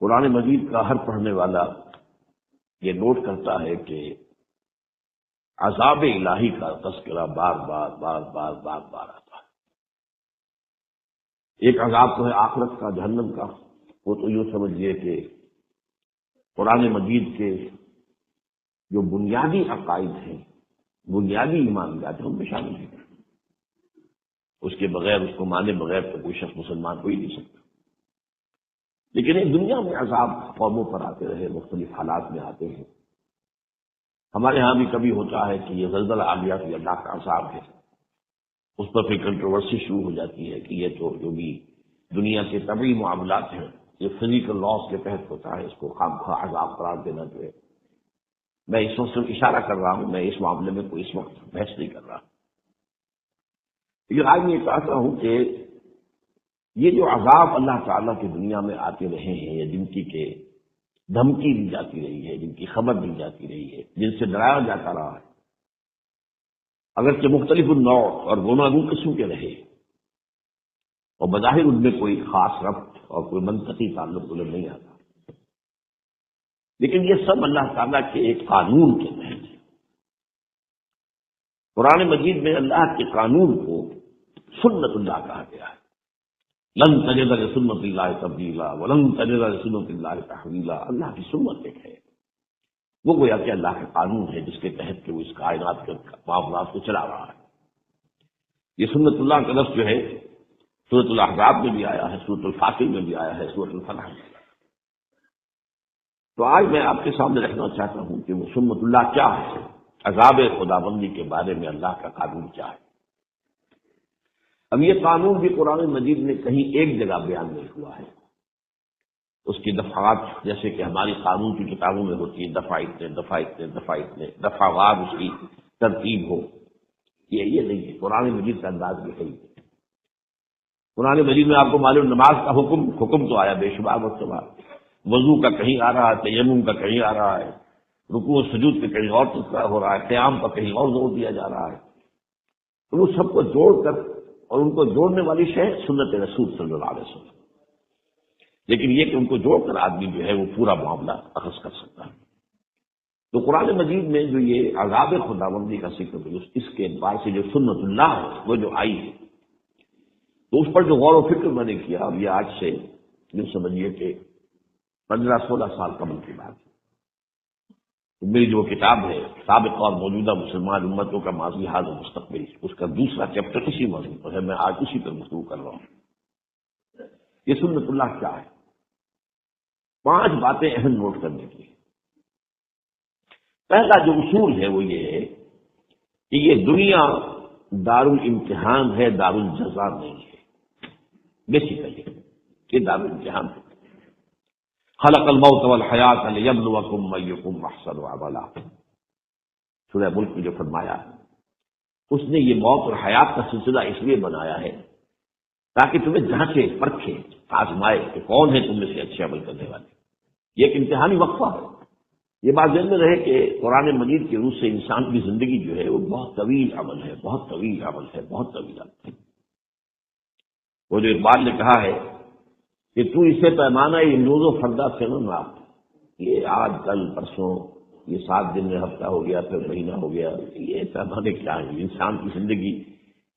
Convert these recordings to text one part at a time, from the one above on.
قرآن مجید کا ہر پڑھنے والا یہ نوٹ کرتا ہے کہ عذاب الہی کا تذکرہ بار بار بار بار بار بار آتا ہے۔ ایک عذاب تو ہے آخرت کا، جہنم کا، وہ تو یوں سمجھیے کہ قرآن مجید کے جو بنیادی عقائد ہیں، بنیادی ایمانیات ہیں، ان میں شامل ہے۔ اس کے بغیر، اس کو مانے بغیر تو کوئی شخص مسلمان ہو ہی نہیں سکتا۔ لیکن ایک دنیا میں عذاب قوموں پر آتے رہے، مختلف حالات میں آتے ہیں۔ ہمارے ہاں بھی کبھی ہوتا ہے کہ یہ زلزلہ آ گیا تو یہ اللہ کا عذاب ہے، اس پر پھر کنٹروورسی شروع ہو جاتی ہے کہ یہ تو جو بھی دنیا کے طبعی معاملات ہیں، یہ فزیکل لاس کے تحت ہوتا ہے، اس کو خام خواہ عذاب قرار دینا جو ہے۔ میں اس وقت صرف اشارہ کر رہا ہوں، میں اس معاملے میں کوئی اس وقت بحث نہیں کر رہا۔ لیکن آج میں یہ چاہتا ہوں کہ یہ جو عذاب اللہ تعالیٰ کی دنیا میں آتے رہے ہیں، یا جن کی کہ دھمکی دی جاتی رہی ہے، جن کی خبر دی جاتی رہی ہے، جن سے ڈرایا جاتا رہا ہے، اگرچہ مختلف النوع اور گوناگون قسم کے رہے، اور بظاہر ان میں کوئی خاص ربط اور کوئی منطقی تعلق نظر نہیں آتا، لیکن یہ سب اللہ تعالیٰ کے ایک قانون کے تحت ہے۔ قرآن مجید میں اللہ کے قانون کو سنت اللہ کہا گیا ہے۔ لن تجد لسنت اللہ تبدیلا ولن تجد لسنت اللہ تحویلا۔ اللہ کی سنت ایک ہے، وہ گویا کہ اللہ کا قانون ہے جس کے تحت کہ وہ اس کائنات کے معاملات کو چلا رہا ہے۔ یہ سنت اللہ کا لفظ جو ہے سورۃ الاحزاب میں بھی آیا ہے، سورۃ الفاتر میں بھی آیا ہے، سورۃ الفلح میں۔ تو آج میں آپ کے سامنے رکھنا چاہتا ہوں کہ وہ سنت اللہ کیا ہے، عذاب خداوندی کے بارے میں اللہ کا قانون کیا ہے۔ اب یہ قانون بھی قرآن مجید میں کہیں ایک جگہ بیان نہیں ہوا ہے، اس کی دفعات جیسے کہ ہماری قانون کی کتابوں میں ہوتی ہے، دفعہ اتنے دفعہ اتنے دفعہ اتنے دفعہ وار اس کی ترتیب ہو، یہ نہیں ہے۔ قرآن مجید کا انداز بھی صحیح ہے۔ قرآن مجید میں آپ کو معلوم نماز کا حکم تو آیا بے شمار مرتبہ، وضو کا کہیں آ رہا ہے، تیمم کا کہیں آ رہا ہے، رکوع و سجود پہ کہیں اور تذکرہ ہو رہا ہے، قیام پر کہیں اور زور دیا جا رہا ہے۔ تو وہ سب کو جوڑ کر، اور ان کو جوڑنے والی شے سنت رسول صلی اللہ علیہ وسلم، لیکن یہ کہ ان کو جوڑ کر آدمی جو ہے وہ پورا معاملہ اخذ کر سکتا ہے۔ تو قرآن مجید میں جو یہ عذاب خداوندی کا ذکر ہے، اس کے اعتبار سے جو سنت اللہ ہے وہ جو آئی ہے، تو اس پر جو غور و فکر میں نے کیا، اب یہ آج سے یوں سمجھیے کہ 15-16 سال قبل کی بات ہے۔ میری جو کتاب ہے سابق اور موجودہ مسلمان امتوں کا ماضی حال و مستقبل، اس کا دوسرا چیپٹر اسی موضوع پر ہے، میں آج اسی پر گفتگو کر رہا ہوں۔ یہ سنت اللہ کیا ہے؟ 5 باتیں اہم نوٹ کرنے کی۔ پہلا جو اصول ہے وہ یہ ہے کہ یہ دنیا دارالامتحان ہے، دارالجزا نہیں ہے۔ بیسیکلی یہ دارالامتحان ہے۔ خلق الموت والحیات لیبلوکم ایکم احسن عملا، سورہ ملک میں جو فرمایا اس نے یہ موت اور حیات کا سلسلہ اس لیے بنایا ہے تاکہ تمہیں جانچے، پرکھے، آزمائے کہ کون ہے تم میں سے اچھے عمل کرنے والے۔ یہ ایک امتحانی وقفہ ہے۔ یہ بات ذہن میں رہے کہ قرآن مجید کے روح سے انسان کی زندگی جو ہے وہ بہت طویل عمل ہے، بہت طویل عمل ہے، بہت طویل عمل ہے۔ وہ جو اقبال نے کہا ہے کہ تو اسے پیمانہ یہ روز و فردا سے نہ ناپ، یہ آج کل پرسوں، یہ 7 دن میں ہفتہ ہو گیا، پھر مہینہ ہو گیا، یہ پیمانے کیا ہیں؟ انسان کی زندگی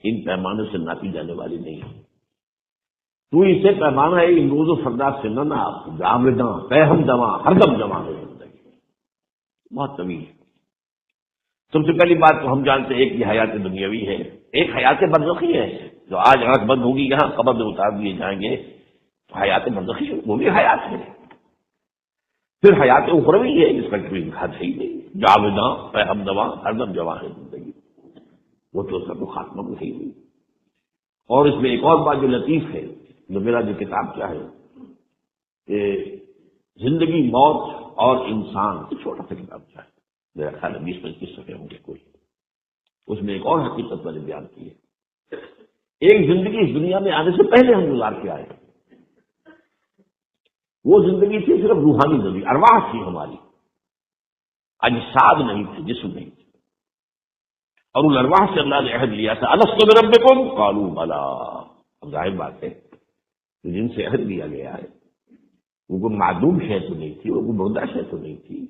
ان پیمانوں سے ناپی جانے والی نہیں ہے۔ تو اسے پیمانہ ہے ان روز و فردا سے نہ ناپ، جاوداں پہ ہم جمع ہر دم جمع ہے زندگی، بہت طویل ہے۔ سب سے پہلی بات تو ہم جانتے ہیں ایک یہ حیات دنیاوی ہے، ایک حیات برزخی ہے جو آج آنکھ بند ہوگی یہاں قبر میں اتار دیے جائیں گے، حیات برزخی وہ بھی حیات ہے۔ پھر حیات اخروی ہے جس کا کوئی حد ہے ہی نہیں، جاوداں پہ ہم جمع ہر دم جمع ہے زندگی، وہ تو سب خاتمہ میں ہی ہوئی۔ اور اس میں ایک اور بات جو لطیف ہے، جو میرا جو کتاب کیا ہے کہ زندگی، موت اور انسان، چھوٹا سا کتاب کیا ہے، میرا خیال ہے 20-25 صفحے ہوں گے کوئی، اس میں ایک اور حقیقت میں نے بیان کی ہے۔ ایک زندگی اس دنیا میں آنے سے پہلے ہم گزار کے آئے، وہ زندگی تھی صرف روحانی زندگی، ارواح تھی ہماری، اجساد نہیں تھے، جسم نہیں تھے۔ اور ان ارواح سے اللہ نے عہد لیا تھا، الست بربکم قالوا بلی۔ اب ظاہر بات ہے کہ جن سے عہد لیا گیا ہے وہ کوئی معدوم شے تو نہیں تھی، وہ کوئی مردہ شے تو نہیں تھی۔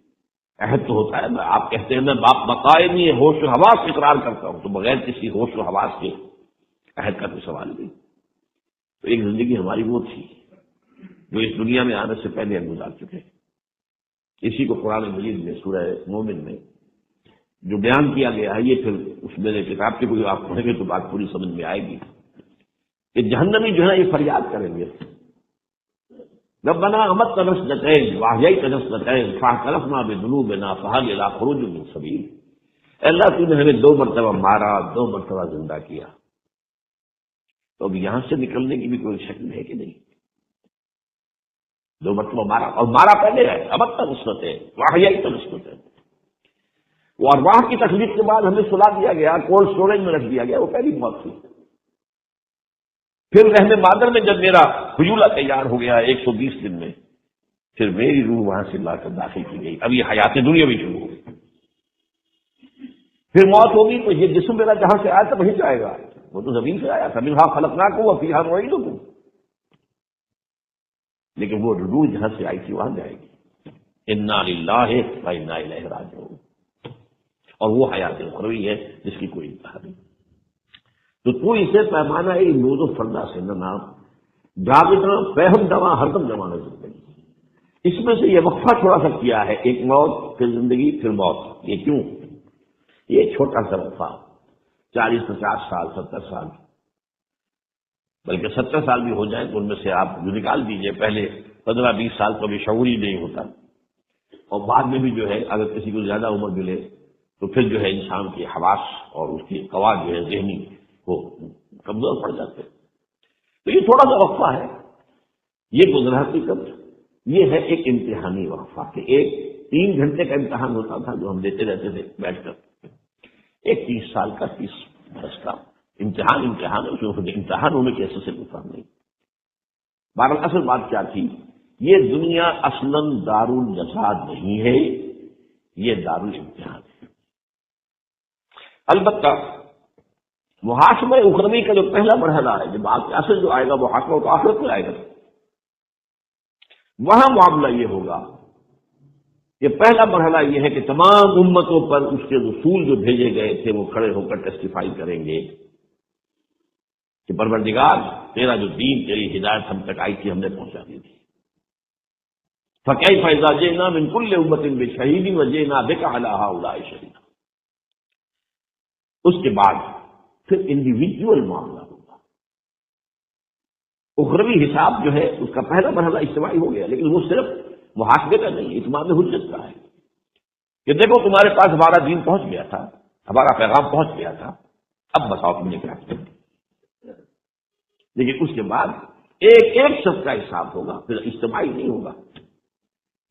عہد تو ہوتا ہے، آپ کہتے ہیں میں بقائمی ہوش و حواس اقرار کرتا ہوں، تو بغیر کسی ہوش و حواس کے عہد کا کوئی سوال نہیں۔ تو ایک زندگی ہماری وہ تھی جو اس دنیا میں آنے سے پہلے ہم گزار چکے ہیں۔ اسی کو قرآن مجید میں سورہ مومن میں جو بیان کیا گیا ہے، یہ پھر اس میرے کتاب کے کوئی آپ پڑھیں گے تو بات پوری سمجھ میں آئے گی کہ جہنمی جو ہے یہ فریاد کریں گے، ربنا امتنا نسلتین واحییتنا نسلتین فاعترفنا بذنوبنا فهل الى خروج من سبیل۔ اللہ تو نے ہمیں 2 مرتبہ مارا، 2 مرتبہ زندہ کیا، تو اب یہاں سے نکلنے کی بھی کوئی شکل ہے کہ نہیں؟ 2 مرتبہ مارا، اور مارا پہلے ہے، امتنا نسلتین واحییتنا نسلتین، وہ ارواح کی تخلیق کے بعد ہمیں سلا دیا گیا، کولڈ اسٹوریج میں رکھ دیا گیا، وہ پہلی موت تھی۔ پھر رحم مادر میں جب میرا حجولہ تیار ہو گیا 120 دن میں، پھر میری روح وہاں سے لا کر داخل کی گئی، اب یہ حیات دنیا بھی شروع ہو گئی۔ پھر موت ہوگی تو یہ جسم میرا جہاں سے آیا تھا وہیں جائے گا، وہ تو زمین سے آیا تھا، منہا خلقناکم وفیہا نعیدکم، لیکن وہ روح جہاں سے آئی تھی وہاں جائے گی۔ انا للہ و انا الیہ راجعون، اور وہ حیات اخروی ہے جس کی کوئی انتہا نہیں۔ تو اسے پیمانہ ہے نوز و فردا سے نہ نام جاگنا فہم دوا ہردم جمانا زندگی۔ اس میں سے یہ وقفہ تھوڑا سا کیا ہے، ایک موت پھر زندگی پھر موت۔ یہ کیوں؟ یہ چھوٹا سا وقفہ 40-50 سال 70 سال، بلکہ 70 سال بھی ہو جائیں تو ان میں سے آپ جو نکال دیجئے، پہلے 15-20 سال تو ابھی شعور ہی نہیں ہوتا، اور بعد میں بھی جو ہے اگر کسی کو زیادہ عمر ملے تو پھر جو ہے انسان کے حواس اور اس کی قوا جو ہے ذہنی وہ کمزور پڑ جاتے ہیں۔ تو یہ تھوڑا سا وقفہ ہے، یہ گزرا کی قبر، یہ ہے ایک امتحانی وقفہ کہ ایک 3 گھنٹے کا امتحان ہوتا تھا جو ہم دیتے رہتے تھے بیٹھ کر، ایک 30 سال کا 30 برس کا امتحان ہے، اس میں امتحان ہونے کے ایسے سے کوئی فرق نہیں۔ بہرحال اصل بات کیا تھی، یہ دنیا اصلاً دارالجزا نہیں ہے، یہ دارالامتحان ہے۔ البتہ محاسبہ اخروی کا جو پہلا مرحلہ ہے، جب آپ اصل جو آئے گا محاسبہ تو آخرت میں آئے گا، وہاں معاملہ یہ ہوگا کہ پہلا مرحلہ یہ ہے کہ تمام امتوں پر اس کے رسول جو بھیجے گئے تھے وہ کھڑے ہو کر ٹیسٹیفائی کریں گے کہ پروردگار تیرا جو دین، تیری ہدایت ہم تک آئی تھی ہم نے پہنچا دی تھی۔ فَكَيْفَ إِذَا جِئْنَا مِن كُلِّ أُمَّةٍ بِشَهِيدٍ وَجِئْنَا بِكَ عَلَىٰ هَٰؤُلَاءِ شَهِيدًا۔ اس کے بعد پھر انڈیویجول معاملہ ہوگا۔ اخروی حساب جو ہے اس کا پہلا مرحلہ اجتماعی ہو گیا، لیکن وہ صرف محاسبے کا نہیں، اتمام حجت کا ہے کہ دیکھو تمہارے پاس ہمارا دین پہنچ گیا تھا، ہمارا پیغام پہنچ گیا تھا، اب بتاؤ تم نے کیا کیا۔ لیکن اس کے بعد ایک ایک شخص کا حساب ہوگا، پھر اجتماعی نہیں ہوگا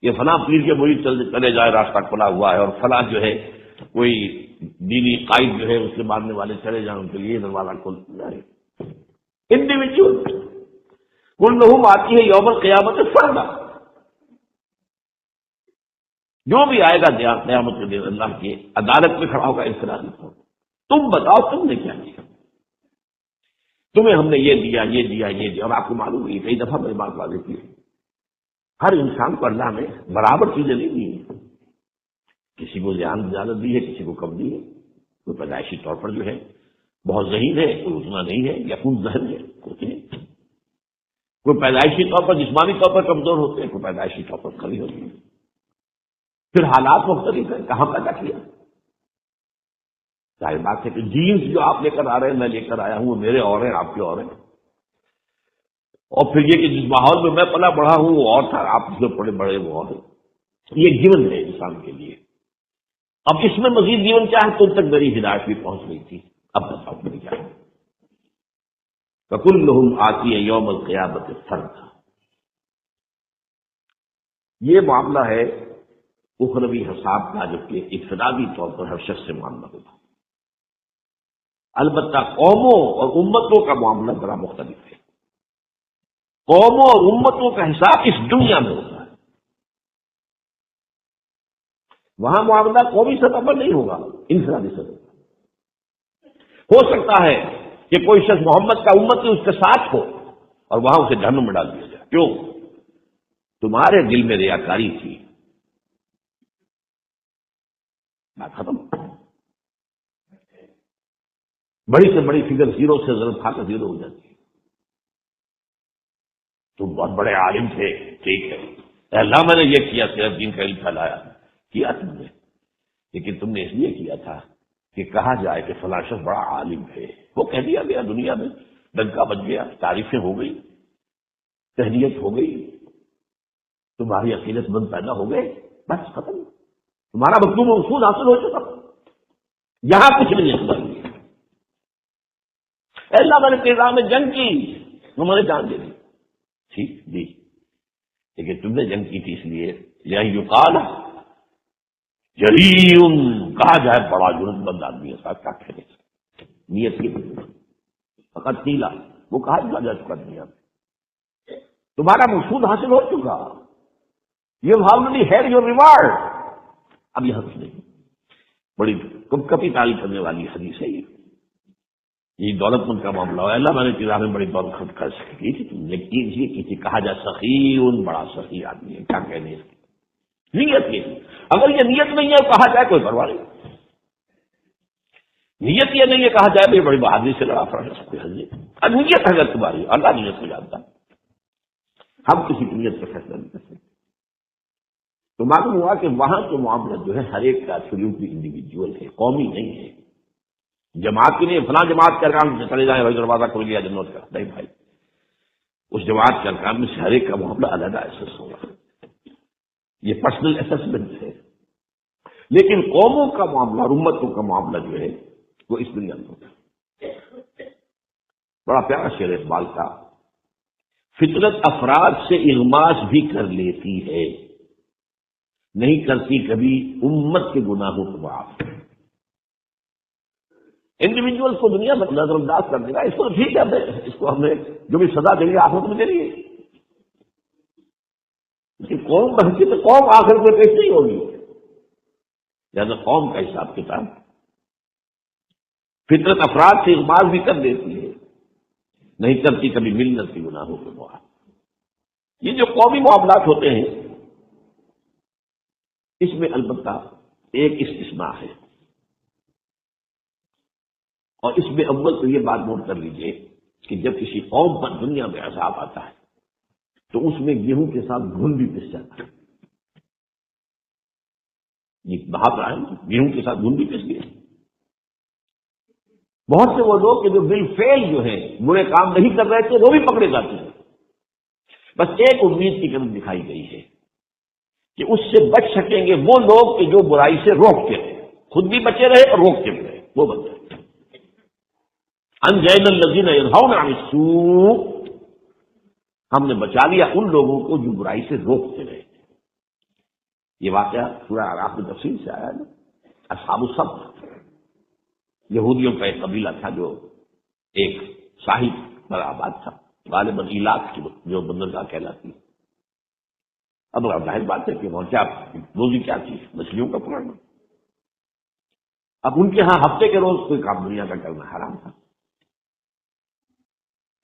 یہ فلاں پیر کے مرید چلے جائے راستہ کھلا ہوا ہے، اور فلاں جو ہے کوئی دینی قائد جو ہے اس کے ماننے والے چلے جائیں ان کے لیے دروازہ کھول جائے۔ انڈیویجول کلہم آتی ہے یوم القیامت فردا، جو بھی آئے گا قیامت کے دن اللہ کی عدالت میں کھڑا ہوگا انفرادی طور پر۔ تم بتاؤ تم نے کیا کیا، تمہیں ہم نے یہ دیا یہ دیا یہ دیا۔ اور آپ کو معلوم ہے کئی دفعہ میں بات واضح کی ہے، ہر انسان کو اللہ نے برابر چیزیں نہیں دی ہیں، کسی کو زیادہ دی ہے، کسی کو کم دی ہے، کوئی پیدائشی طور پر جو ہے بہت ذہین ہے، کوئی اتنا نہیں ہے، یا کوئی ذہن ہے کوئی پیدائشی طور پر جسمانی طور پر کمزور ہوتے ہیں، کوئی پیدائشی طور پر کھڑی ہوتی ہے۔ پھر حالات مختلف ہیں، کہاں پیدا کیا، ظاہر بات ہے کہ جینز جو آپ لے کر آ رہے ہیں میں لے کر آیا ہوں وہ میرے اور ہیں آپ کے اور ہیں، اور پھر یہ کہ جس ماحول میں میں پلا بڑھا ہوں وہ اور تھا، آپ جو پڑے بڑے وہ اور ہیں، یہ گیون ہے انسان کے لیے۔ اب اس میں مزید جیون کیا ہے، تم تک میری ہدایت بھی پہنچ گئی تھی، اب بتاؤ میری کیا ہے۔ فَكُلُّهُمْ آتِيَ يَوْمَ الْقِيَامَةِ فَرْدًا، یہ معاملہ ہے اخروی حساب کا جو کہ انفرادی طور پر ہر شخص سے معاملہ ہوگا۔ البتہ قوموں اور امتوں کا معاملہ بڑا مختلف ہے، قوموں اور امتوں کا حساب اس دنیا میں ہوتا ہے، وہاں معاملہ قومی سطح پر نہیں ہوگا، انفرادی سطح پر ہو سکتا ہے کہ کوئی شخص محمد کا امت اس کے ساتھ ہو اور وہاں اسے جہنم میں ڈال دیا جائے، کیوں؟ تمہارے دل میں ریاکاری تھی، بات ختم۔ بڑی سے بڑی فگر زیرو سے ضرورت کھا کر زیرو ہو جاتی ہے۔ تم بہت بڑے عالم تھے، ٹھیک ہے، اے اللہ میں نے یہ کیا، صرف دین کا علم پھیلایا، کیا تم نے، لیکن تم نے اس لیے کیا تھا کہ کہا جائے کہ فلاں شخص بڑا عالم ہے، وہ کہہ دیا گیا، دنیا میں ڈنکا بج گیا، تعریفیں ہو گئی، تہنیت ہو گئی، تمہاری عقیدت مند پیدا ہو گئے، بس ختم، تمہارا مطلوب اصول حاصل ہو چکا، یہاں کچھ نہیں ہے تمہارے لیے۔ اے اللہ میں نے نظام میں جنگ کی، انہوں نے جان دے دی، ٹھیک جی، لیکن تم نے جنگ کی تھی اس لیے یقال جریء، کہا جائے بڑا جرت مند آدمی ہے، ساتھ کیا کہنے سے نیت کی فقط تیلا، وہ کہا جا چکا دنیا میں، تمہارا مقصود حاصل ہو چکا، you have already had your reward, اب یہ حق نہیں۔ بڑی کب کبھی تعریف کرنے والی حدیث ہے یہ دولت مند کا معاملہ ہے، اللہ میں نے چیزوں میں بڑی دولت خرچ کی تھی، تم نے کی تھی، کہا جائے سخی، بڑا سخی آدمی ہے، کیا کہنے اس کی نیت کی، اگر یہ نیت نہیں ہے کہا جائے کوئی پرواہ نہیں، نیت یہ نہیں ہے کہا جائے بھائی بڑی بہادری سے لڑا پڑا کوئی حل نہیں، اب نیت اگر تمہاری، اللہ نیت کو جانتا، ہم کسی کی نیت کا فیصلہ نہیں کر سکتے۔ تو معلوم ہوا کہ وہاں کے معاملہ جو ہے ہر ایک کا ایبسلیوٹلی انڈیویجول ہے، قومی نہیں ہے، جماعت کی نہیں، فلاں جماعت کے ارکان سے چلے جائیں، دروازہ کھل گیا جنت کا، نہیں بھائی، اس جماعت کے ارکان میں سے ہر ایک کا معاملہ علیحدہ ایسس ہوگا، یہ پرسنل اسسمنٹ ہے، لیکن قوموں کا معاملہ اور امتوں کا معاملہ جو ہے وہ اس دنیا میں ہوتا ہے۔ بڑا پیارا شعر اقبال کا، فطرت افراد سے اغماس بھی کر لیتی ہے، نہیں کرتی کبھی امت کے گناہوں کو معاف۔ انڈیویجول کو دنیا میں نظر انداز کر دے گا، اس کو ٹھیک ہے، اس کو ہم نے جو بھی سزا دیں گے آخرت میں دے رہی ہے، لیکن قوم بہتی تو قوم آخر میں پیش نہیں ہوگی، لہٰذا قوم کا حساب کتاب فطرت افراد سے اغماس بھی کر دیتی ہے، نہیں کرتی کبھی ملت کے گناہوں کو معاف۔ یہ جو قومی معاملات ہوتے ہیں اس میں البتہ ایک استثناء ہے، اور اس میں اول تو یہ بات نوٹ کر لیجئے کہ جب کسی قوم پر دنیا میں عذاب آتا ہے تو اس میں گیہوں کے ساتھ گھن بھی پس جاتا ہے، یہ بہت رہا ہے، گیہوں کے ساتھ گھن بھی پس گئے، بہت سے وہ لوگ کہ جو بالفعل جو ہیں برے کام نہیں کر رہے تھے وہ بھی پکڑے جاتے ہیں، بس ایک امید کی قدر دکھائی گئی ہے کہ اس سے بچ سکیں گے وہ لوگ کہ جو برائی سے روکتے رہے، خود بھی بچے رہے اور روکتے بھی رہے، وہ بچ جائے۔ انجینا الذین ینہون عن السوء، ہم نے بچا لیا ان لوگوں کو جو برائی سے روکتے رہے۔ یہ واقعہ سورہ اعراف میں تفصیل سے آیا ہے نا، اصحاب السبت، یہودیوں کا ایک قبیلہ تھا جو ایک ساحل پر آباد تھا، غالباً ایلاق کی جو بندرگاہ کہلاتی ہے۔ اب ظاہر بات ہے کہ وہاں کیا روزی کیا تھی، مچھلیوں کا پکڑنا، اب ان کے ہاں ہفتے کے روز کوئی کام دنیا کا کرنا حرام تھا۔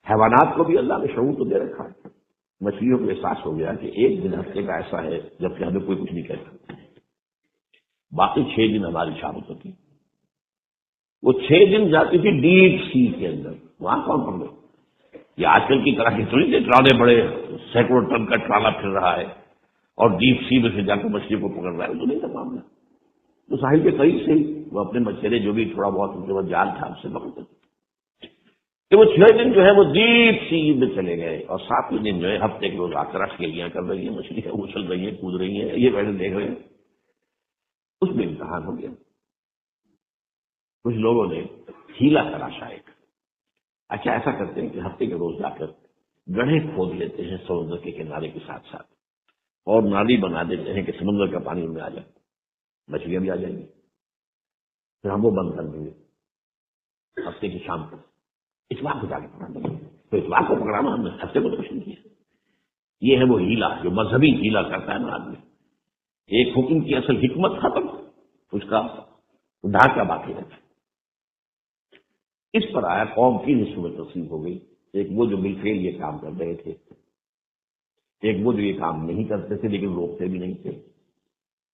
حیوانات کو بھی اللہ نے شعور تو دے رکھا ہے، مچھلیوں کو احساس ہو گیا کہ ایک دن ہفتے کا ایسا ہے جب کہ ہمیں کوئی کچھ نہیں کہہ سکتا، باقی 6 دن ہماری شامت ہوتی، وہ 6 دن جاتی تھی ڈیپ سی کے اندر، وہاں کون پکڑے؟ یہ آج کل کی طرح کی تھوڑی سی ٹرانے بڑے سینکڑوں ٹن کا ٹرالا پھر رہا ہے اور ڈیپ سی میں سے جا کر مچھلی کو پکڑ رہا ہے، تو نہیں تھا معاملہ، تو ساحل کے قریب سے ہی وہ اپنے مچھرے جو بھی تھوڑا بہت ان کے بعد جال تھا اس سے پکڑتے تھے، کہ وہ 6 دن جو ہے وہ ڈیپ سی میں چلے گئے، اور 7ویں دن جو ہے ہفتے کے روز آ کر اٹکیلیاں کر رہی ہیں، مچھلی اچھل رہی ہیں، کود رہی ہیں، یہ ویسے دیکھ رہے ہیں، اس میں امتحان ہو گیا۔ کچھ لوگوں نے ہیلا تراشا ایک، اچھا ایسا کرتے ہیں کہ ہفتے کے روز جا کر گڑھے کھود لیتے ہیں سمندر کے کنارے کے ساتھ ساتھ، اور نالی بنا دیتے ہیں کہ سمندر کا پانی ان میں آ جائے، مچھلیاں بھی آ جائیں گی، پھر ہم وہ بند کر دیں گے ہفتے کی شام کو، اتوار کو جا کے پکڑ دیں گے، تو اتوار کو پکڑانا ہم نے، ہفتے کو تو کچھ نہیں کیا۔ یہ ہے وہ ہیلا جو مذہبی ہیلا کرتا ہے نا آدمی، ایک حکم کی اصل حکمت ختم، اس کا ڈھانچہ باقی رہتا ہے۔ اس پر آیا قوم کی نسبت تقسیم ہو گئی، ایک وہ جو بالفعل یہ کام کر رہے تھے ایک وہ جو یہ کام نہیں کرتے تھے لیکن روکتے بھی نہیں تھے،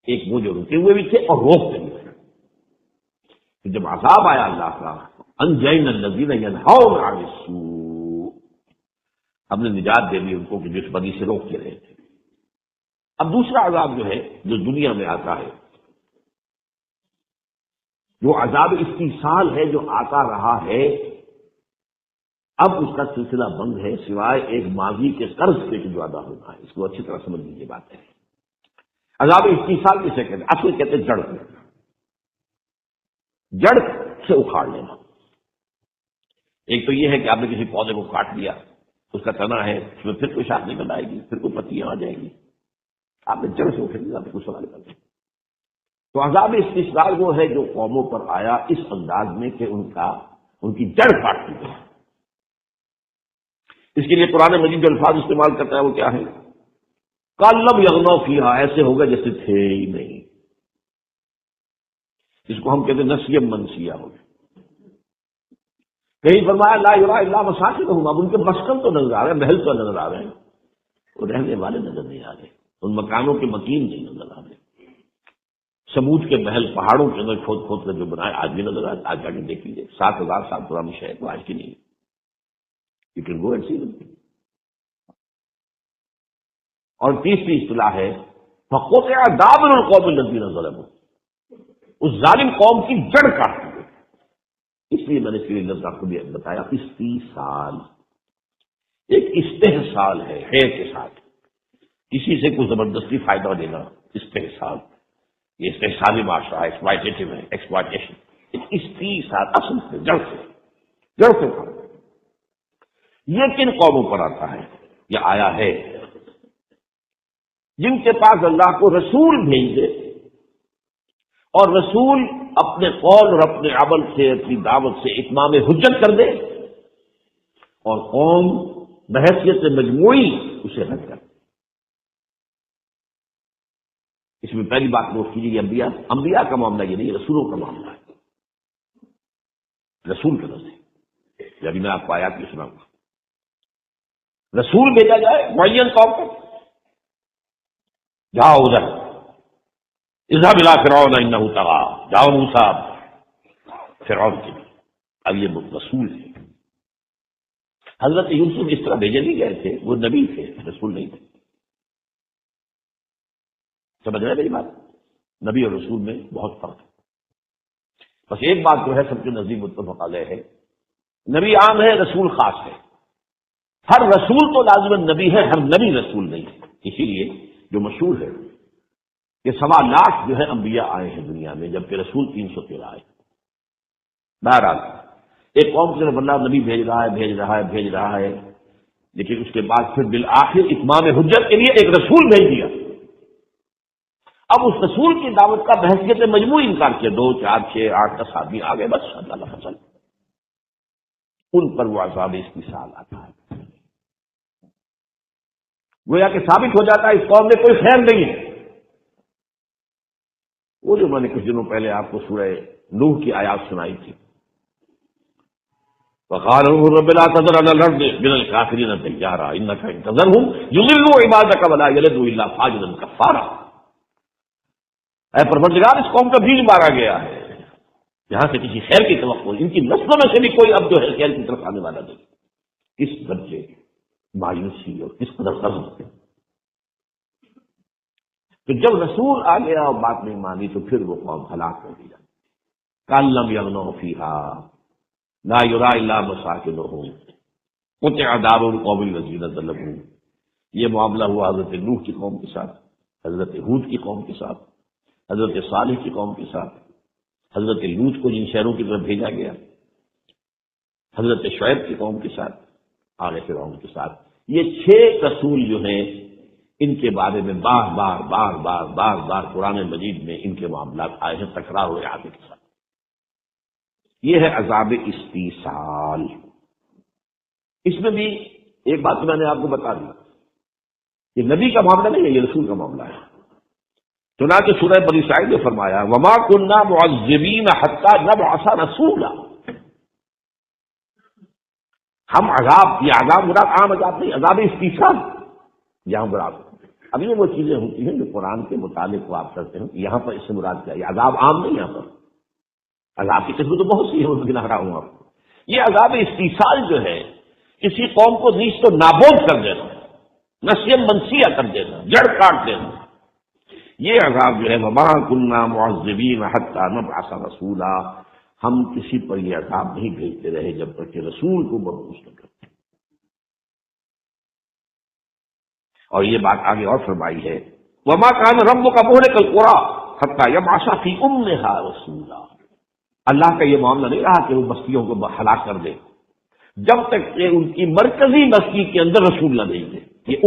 ایک وہ جو رکے ہوئے بھی تھے اور روکتے بھی تھے۔ تو جب عذاب آیا اللہ کا، انجینا الذین ینہون عن السوء، ہم نے نجات دے دی ان کو کہ جس بدی سے روکتے رہے تھے۔ اب دوسرا عذاب جو ہے جو دنیا میں آتا ہے، جو عذاب استیصال ہے جو آتا رہا ہے، اب اس کا سلسلہ بند ہے سوائے ایک ماضی کے قرض سے جو ادا ہونا ہے۔ اس کو اچھی طرح سمجھ لیجیے بات ہے۔ عذاب استیصال کسے کہتے ہیں؟ اصل کہتے ہیں جڑ سے اکھاڑ لینا۔ ایک تو یہ ہے کہ آپ نے کسی پودے کو کاٹ دیا، اس کا تنا ہے، اس میں پھر کوئی شاخ نکل آئے گی، پھر کوئی پتیاں آ جائیں گی، آپ نے جڑ سے اکھاڑ دیا، آپ نے کچھ سوال کر دیا۔ تو عذاب استیصال وہ ہے جو قوموں پر آیا اس انداز میں کہ ان کی جڑ کاٹ دی گئی۔ اس کے لیے قرآن مجید جو الفاظ استعمال کرتا ہے وہ کیا ہے؟ کالم یغنوا فیہا، ایسے ہوگا جیسے تھے ہی نہیں۔ اس کو ہم کہتے ہیں نسیہ منسیہ ہو گیا۔ کہیں فرمایا لا یرا الا مساکنہم، اب ان کے مسکن تو نظر آ رہے ہیں، محل تو نظر آ رہے ہیں، وہ رہنے والے نظر نہیں آ رہے، ان مکانوں کے مکین نہیں نظر آ رہے۔ سمود کے محل پہاڑوں کے اندر کھود کھود کر جو بنائے آج بھی نظر آ رہے، آج جا کے دیکھ لیجیے، 7,000 سال پرانی شہر تو آج کی نہیں ہے۔ You can go and see them۔ اور تیسری اصطلاح ہے فَقُطِعَ دَابِرُ الْقَوْمِ الَّذِينَ ظَلَمُوا، اس ظالم قوم کی جڑ کاٹ دی گئی۔ اس لیے میں نے اس کے لیے لفظ آپ کو بھی بتایا، استیصال ایک استحصال ہے، خیر کے ساتھ کسی سے کوئی زبردستی فائدہ دینا، استحصال، یہ استحصالی معاشرہ ہے، ایکسپلائٹیٹو ہے، ایکسپلائٹیشن۔ استیصال اصل سے جڑ سے کاٹ۔ یہ کن قوموں پر آتا ہے؟ یہ آیا ہے جن کے پاس اللہ کو رسول بھیج دے، اور رسول اپنے قول اور اپنے عمل سے، اپنی دعوت سے اتمام حجت کر دے، اور قوم بحیثیت مجموعی اسے رد کر دے۔ اس میں پہلی بات نوٹ کیجیے، انبیاء کا معاملہ یہ نہیں، رسولوں کا معاملہ ہے۔ رسول کے نزدیک، یعنی میں آپ کو آیات کی سناؤں گا، رسول بھیجا جائے معین قوم پر، جاؤ ادھر، اذهب الى فرعون انه طغى، جاؤ موسیٰ فرعون کے لیے۔ اب یہ رسول ہے۔ حضرت یوسف اس طرح بھیجے نہیں گئے تھے، وہ نبی تھے، رسول نہیں تھے۔ سمجھ رہے میری بات؟ نبی اور رسول میں بہت فرق ہے۔ بس ایک بات جو ہے سب کے نزدیک متفق علیہ ہے، نبی عام ہے، رسول خاص ہے۔ ہر رسول تو لازماً نبی ہے، ہر نبی رسول نہیں ہے۔ اسی لیے جو مشہور ہے کہ 1.25 لاکھ جو ہے انبیاء آئے ہیں دنیا میں، جبکہ رسول 313 آئے۔ بہرحال ایک قوم کی طرف اللہ نبی بھیج رہا ہے، لیکن اس کے بعد پھر بالآخر اتمام حجت کے لیے ایک رسول بھیج دیا۔ اب اس رسول کی دعوت کا بحثیت مجموعی انکار کیا، 2 4 6 8 10 آدمی آ گئے، بس اللہ کا فضل، ان پر وہ عذاب استیصال آتا ہے۔ گویا کہ ثابت ہو جاتا ہے اس قوم میں کوئی خیر نہیں ہے۔ وہ جو میں نے کچھ دنوں پہلے آپ کو سورہ نوح کی آیات سنائی تھی، وقال رب لا تذر على الارض من الكافرين ديارا انك ان تذرهم يضلوا عبادك ولا يلدوا الا فاجرا كفارا۔ اے پروردگار، اس قوم کا بیج مارا گیا ہے، یہاں سے کسی خیر کی توقع، ان کی نسلوں میں سے بھی کوئی اب جو ہے خیر کی طرف آنے والا نہیں۔ کس درجے مایوسی اور کس قدر غضب۔ تو جب رسول آ گیا اور بات نہیں مانی تو پھر وہ قوم ہلاک کر دی جاتی۔ کالم یغنوا فیہا لا یرا الا مساکنہم قطع دابر القوم الذین ظلموا۔ یہ معاملہ ہوا حضرت نوح کی قوم کے ساتھ، حضرت ہود کی قوم کے ساتھ، حضرت صالح کی قوم کے ساتھ، حضرت لوط کو جن شہروں کی طرف بھیجا گیا، حضرت شعیب کی قوم کے ساتھ، آل فرعون کے ساتھ۔ یہ 6 رسول جو ہیں ان کے بارے میں بار بار قرآن مجید میں ان کے معاملات آئے ہیں، تکرار ہوئے آگے کے ساتھ۔ یہ ہے عذاب استیصال۔ اس میں بھی ایک بات میں نے آپ کو بتا دی، یہ نبی کا معاملہ نہیں ہے، یہ رسول کا معاملہ ہے۔ چنانچہ سورہ بنی اسرائیل نے فرمایا وما كنا معذبین حتی نبعث رسولا۔ ہم عذاب، یہ عذاب مراد عام عذاب نہیں، عذاب استیصال، جہاں پر آپ اب یہ وہ چیزیں ہوتی ہیں جو قرآن کے مطالب کو آپ کرتے ہیں. یہاں پر اس سے مراد کیا؟ یہ عذاب عام نہیں. یہاں پر عذاب کی قسم تو بہت سی ہے، میں گنا رہا ہوں آپ کو. یہ عذاب استیصال جو ہے کسی قوم کو نیز تو نابود کر دینا، نسیہ منسیہ کر دینا، جڑ کاٹ دینا. یہ عذاب جو ہے وما كنا معذبین حتی نبعث رسولا، ہم کسی پر یہ عذاب نہیں بھیجتے رہے جب تک کہ رسول کو مبعوث نہ کرتے. اور یہ بات آگے اور فرمائی ہے وما كان ربك مهلك القرى حتى يبعث في امها رسولا. اللہ کا یہ معاملہ نہیں رہا کہ وہ بستیوں کو ہلاک کر دے جب تک کہ ان کی مرکزی بستی کے اندر رسول نہ بھیج دے. یہ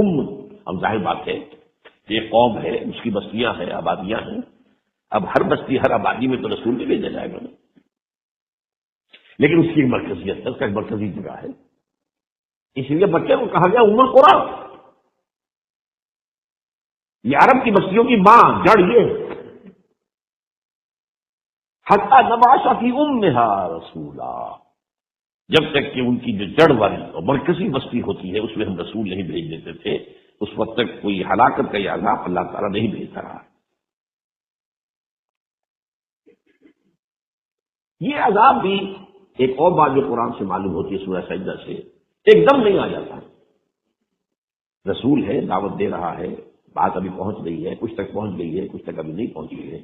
اب ظاہر بات ہے کہ یہ قوم ہے، اس کی بستیاں ہیں، آبادیاں ہیں. اب ہر بستی ہر آبادی میں تو رسول نہیں بھیجا جائے گا، لیکن اس کی ایک مرکزیت ہے، اس کا ایک مرکزی جگہ ہے. اس لیے بچے کو کہا گیا ام القرى. یہ عرب کی بستیوں کی ماں، جڑ یہ حتی نبعث فی امہا رسولا، جب تک کہ ان کی جو جڑ والی اور مرکزی بستی ہوتی ہے اس میں ہم رسول نہیں بھیج دیتے تھے، اس وقت تک کوئی ہلاکت کا یہ عذاب اللہ تعالیٰ نہیں بھیجتا رہا. یہ عذاب بھی ایک اور بات جو قرآن سے معلوم ہوتی ہے سورہ سجدہ سے، ایک دم نہیں آ جاتا. رسول ہے، دعوت دے رہا ہے، بات ابھی پہنچ گئی ہے، کچھ تک پہنچ گئی ہے، کچھ تک ابھی نہیں پہنچی ہے،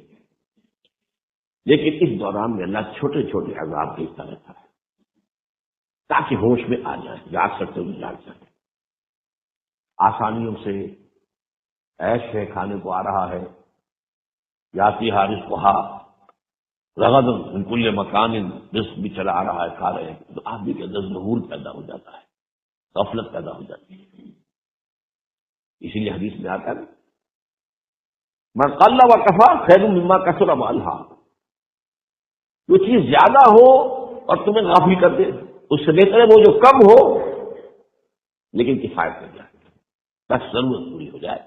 لیکن اس دوران میں اللہ چھوٹے چھوٹے عذاب بھیجتا رہتا ہے تاکہ ہوش میں آ جائے، جاگ سکتے ہو جاگ سکتے. آسانیوں سے عیش ہے، کھانے کو آ رہا ہے، یاتی حارث کوہا رغد من کل مکان، رزق بھی چلا آ رہا ہے، کھا رہے ہیں، تو آدمی کے اندر ظہور پیدا ہو جاتا ہے، غفلت پیدا ہو جاتی ہے. اسی لیے حدیث میں آتا ہے من قل وکفا خیر مما کثر والہا، جو چیز زیادہ ہو اور تمہیں غافل کر دے اس سے بہتر ہے وہ جو کم ہو لیکن کفایت کر جائے، بس ضرورت پوری ہو جائے،